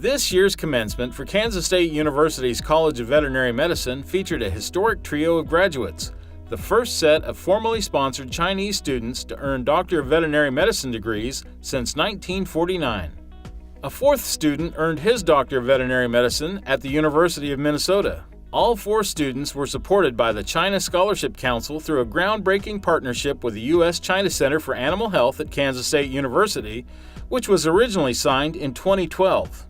This year's commencement for Kansas State University's College of Veterinary Medicine featured a historic trio of graduates, the first set of formally sponsored Chinese students to earn Doctor of Veterinary Medicine degrees since 1949. A fourth student earned his Doctor of Veterinary Medicine at the University of Minnesota. All four students were supported by the China Scholarship Council through a groundbreaking partnership with the U.S. China Center for Animal Health at Kansas State University, which was originally signed in 2012.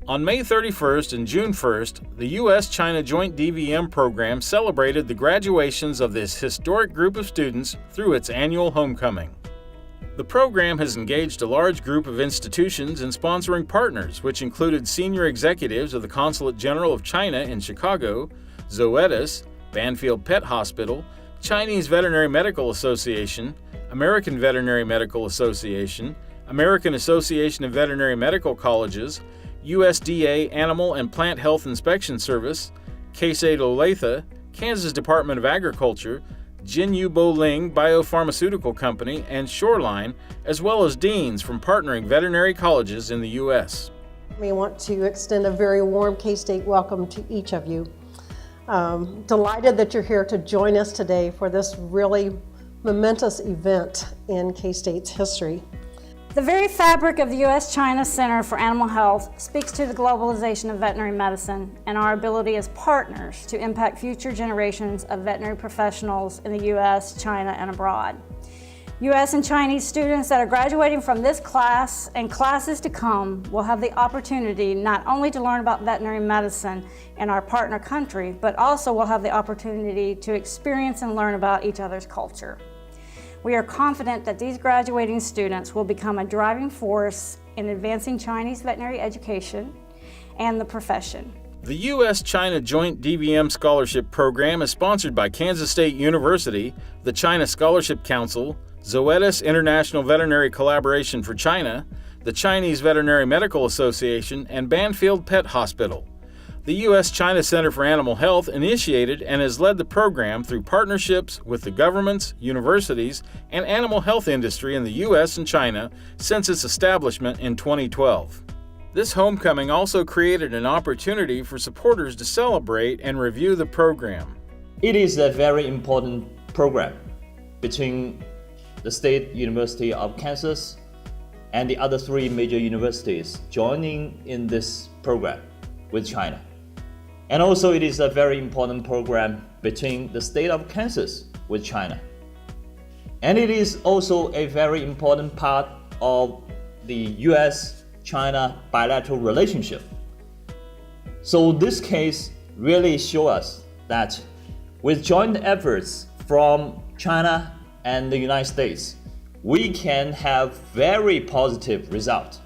On May 31st and June 1st, the U.S. China Joint DVM program celebrated the graduations of this historic group of students through its annual homecoming. The program has engaged a large group of institutions and sponsoring partners, which included senior executives of the Consulate General of China in Chicago, Zoetis, Banfield Pet Hospital, Chinese Veterinary Medical Association, American Veterinary Medical Association, American Association of Veterinary Medical Colleges, USDA Animal and Plant Health Inspection Service, K-State Olathe, Kansas Department of Agriculture, Jinyu Boling Biopharmaceutical Company, and Shoreline, as well as deans from partnering veterinary colleges in the U.S. We want to extend a very warm K-State welcome to each of you. Delighted that you're here to join us today for this really momentous event in K-State's history. The very fabric of the U.S. China Center for Animal Health speaks to the globalization of veterinary medicine and our ability as partners to impact future generations of veterinary professionals in the U.S., China, and abroad. U.S. and Chinese students that are graduating from this class and classes to come will have the opportunity not only to learn about veterinary medicine in our partner country, but also will have the opportunity to experience and learn about each other's culture. We are confident that these graduating students will become a driving force in advancing Chinese veterinary education and the profession. The U.S. China Joint DVM Scholarship Program is sponsored by Kansas State University, the China Scholarship Council, Zoetis International Veterinary Collaboration for China, the Chinese Veterinary Medical Association, and Banfield Pet Hospital. The U.S. China Center for Animal Health initiated and has led the program through partnerships with the governments, universities, and animal health industry in the U.S. and China since its establishment in 2012. This homecoming also created an opportunity for supporters to celebrate and review the program. It is a very important program between the State University of Kansas and the other three major universities joining in this program with China. And also it is a very important program between the state of Kansas with China. And it is also a very important part of the U.S.-China bilateral relationship. So this case really shows us that with joint efforts from China and the United States, we can have very positive results.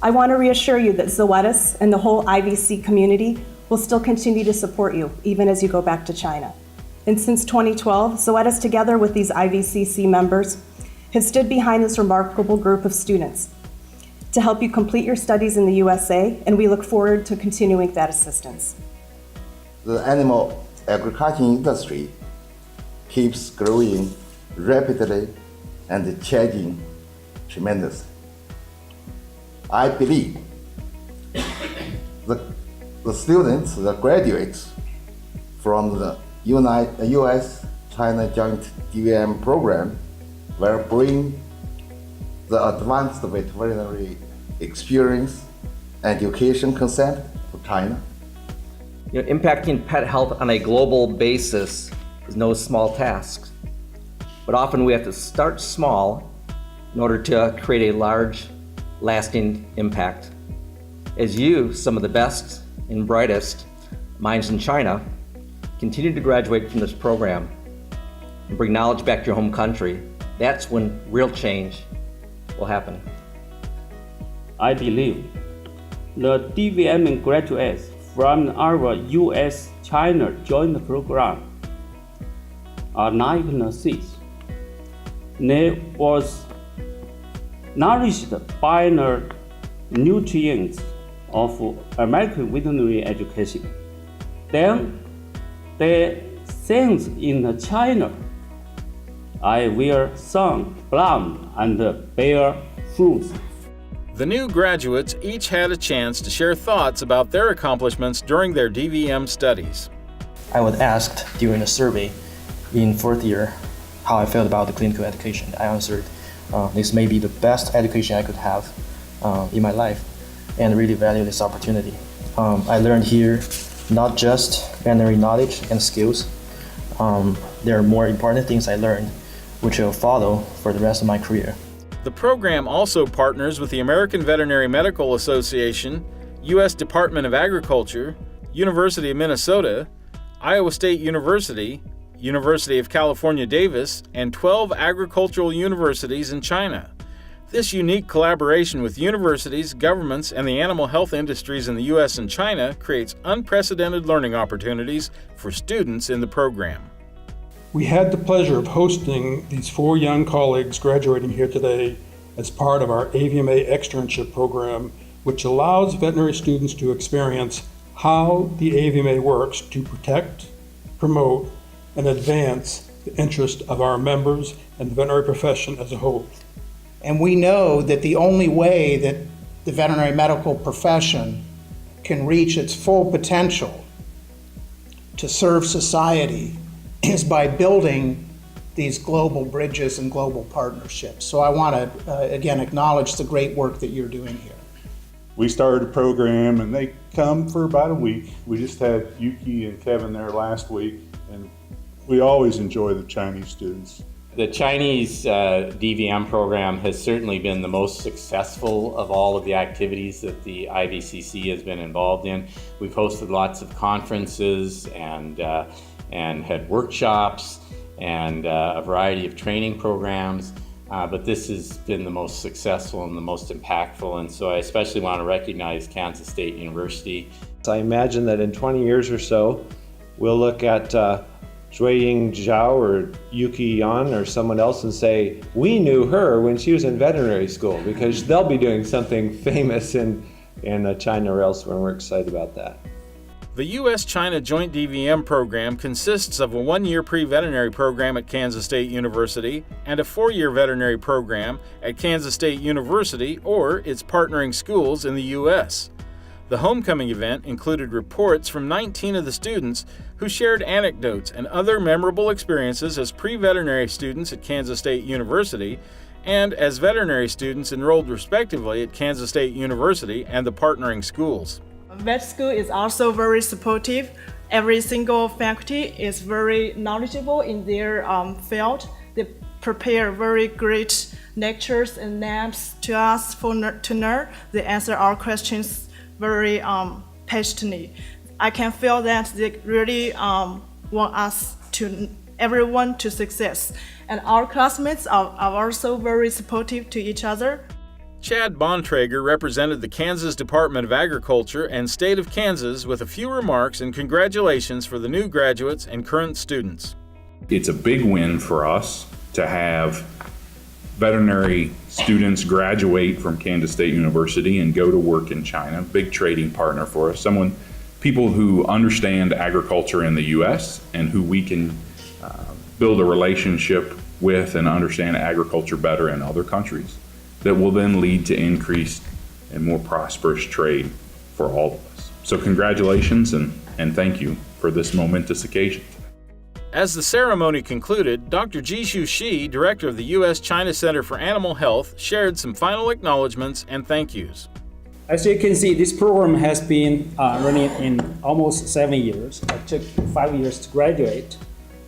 I want to reassure you that Zoetis and the whole IVC community will still continue to support you, even as you go back to China. And since 2012, Zoetis, together with these IVCC members, has stood behind this remarkable group of students to help you complete your studies in the USA, and we look forward to continuing that assistance. The animal agriculture industry keeps growing rapidly and changing tremendously. I believe the students, the graduates from the U.S.-China Joint DVM program will bring the advanced veterinary experience and education concept to China. Impacting pet health on a global basis is no small task, but often we have to start small in order to create a large, lasting impact. As you, some of the best and brightest minds in China, continue to graduate from this program and bring knowledge back to your home country, that's when real change will happen. I believe the DVM graduates from our U.S.-China joint program are not seeds. They was nourished by the nutrients of American veterinary education. Then the things in China, I will soon bloom and bear fruits. The new graduates each had a chance to share thoughts about their accomplishments during their DVM studies. I was asked during a survey in fourth year how I felt about the clinical education. I answered, this may be the best education I could have in my life, and really value this opportunity. I learned here not just veterinary knowledge and skills. There are more important things I learned, which I'll follow for the rest of my career. The program also partners with the American Veterinary Medical Association, U.S. Department of Agriculture, University of Minnesota, Iowa State University, University of California, Davis, and 12 agricultural universities in China. This unique collaboration with universities, governments, and the animal health industries in the U.S. and China creates unprecedented learning opportunities for students in the program. We had the pleasure of hosting these 4 young colleagues graduating here today as part of our AVMA externship program, which allows veterinary students to experience how the AVMA works to protect, promote, and advance the interest of our members and the veterinary profession as a whole. And we know that the only way that the veterinary medical profession can reach its full potential to serve society is by building these global bridges and global partnerships. So I want to, again, acknowledge the great work that you're doing here. We started a program and they come for about a week. We just had Yuki and Kevin there last week, and we always enjoy the Chinese students. The Chinese DVM program has certainly been the most successful of all of the activities that the IVCC has been involved in. We've hosted lots of conferences and had workshops and a variety of training programs, but this has been the most successful and the most impactful, and so I especially want to recognize Kansas State University. I imagine that in 20 years or so, we'll look at Zhuiying Zhao or Yuki Yan or someone else and say, we knew her when she was in veterinary school, because they'll be doing something famous in China or elsewhere, and we're excited about that. The U.S. China Joint DVM program consists of a 1-year pre-veterinary program at Kansas State University and a 4-year veterinary program at Kansas State University or its partnering schools in the U.S. The homecoming event included reports from 19 of the students who shared anecdotes and other memorable experiences as pre-veterinary students at Kansas State University and as veterinary students enrolled respectively at Kansas State University and the partnering schools. Vet school is also very supportive. Every single faculty is very knowledgeable in their field. They prepare very great lectures and labs to us to learn. They answer our questions very passionately. I can feel that they really want us everyone to success. And our classmates are also very supportive to each other. Chad Bontrager represented the Kansas Department of Agriculture and State of Kansas with a few remarks and congratulations for the new graduates and current students. It's a big win for us to have veterinary students graduate from Kansas State University and go to work in China. Big trading partner for us. People who understand agriculture in the U.S. and who we can build a relationship with and understand agriculture better in other countries, that will then lead to increased and more prosperous trade for all of us. So congratulations and thank you for this momentous occasion. As the ceremony concluded, Dr. Jishu Shi, director of the U.S. China Center for Animal Health, shared some final acknowledgments and thank yous. As you can see, this program has been running in almost 7 years. It took 5 years to graduate.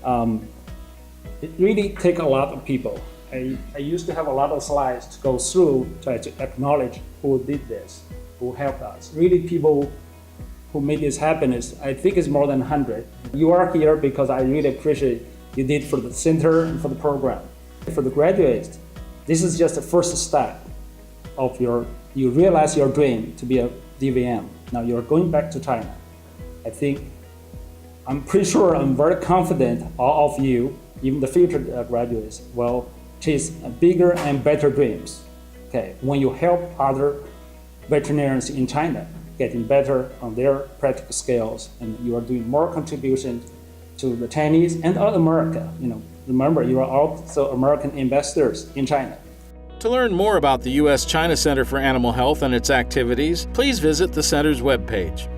It really takes a lot of people. I used to have a lot of slides to go through to acknowledge who did this, who helped us. Really, people who made this happen I think it's more than 100. You are here because I really appreciate you did for the center and for the program. For the graduates, this is just the first step of you realize your dream to be a DVM. Now you're going back to China. I'm pretty sure, I'm very confident all of you, even the future graduates, will chase bigger and better dreams. Okay, when you help other veterinarians in China getting better on their practical skills, and you are doing more contribution to the Chinese and other America. Remember, you are also American investors in China. To learn more about the U.S. China Center for Animal Health and its activities, please visit the center's webpage.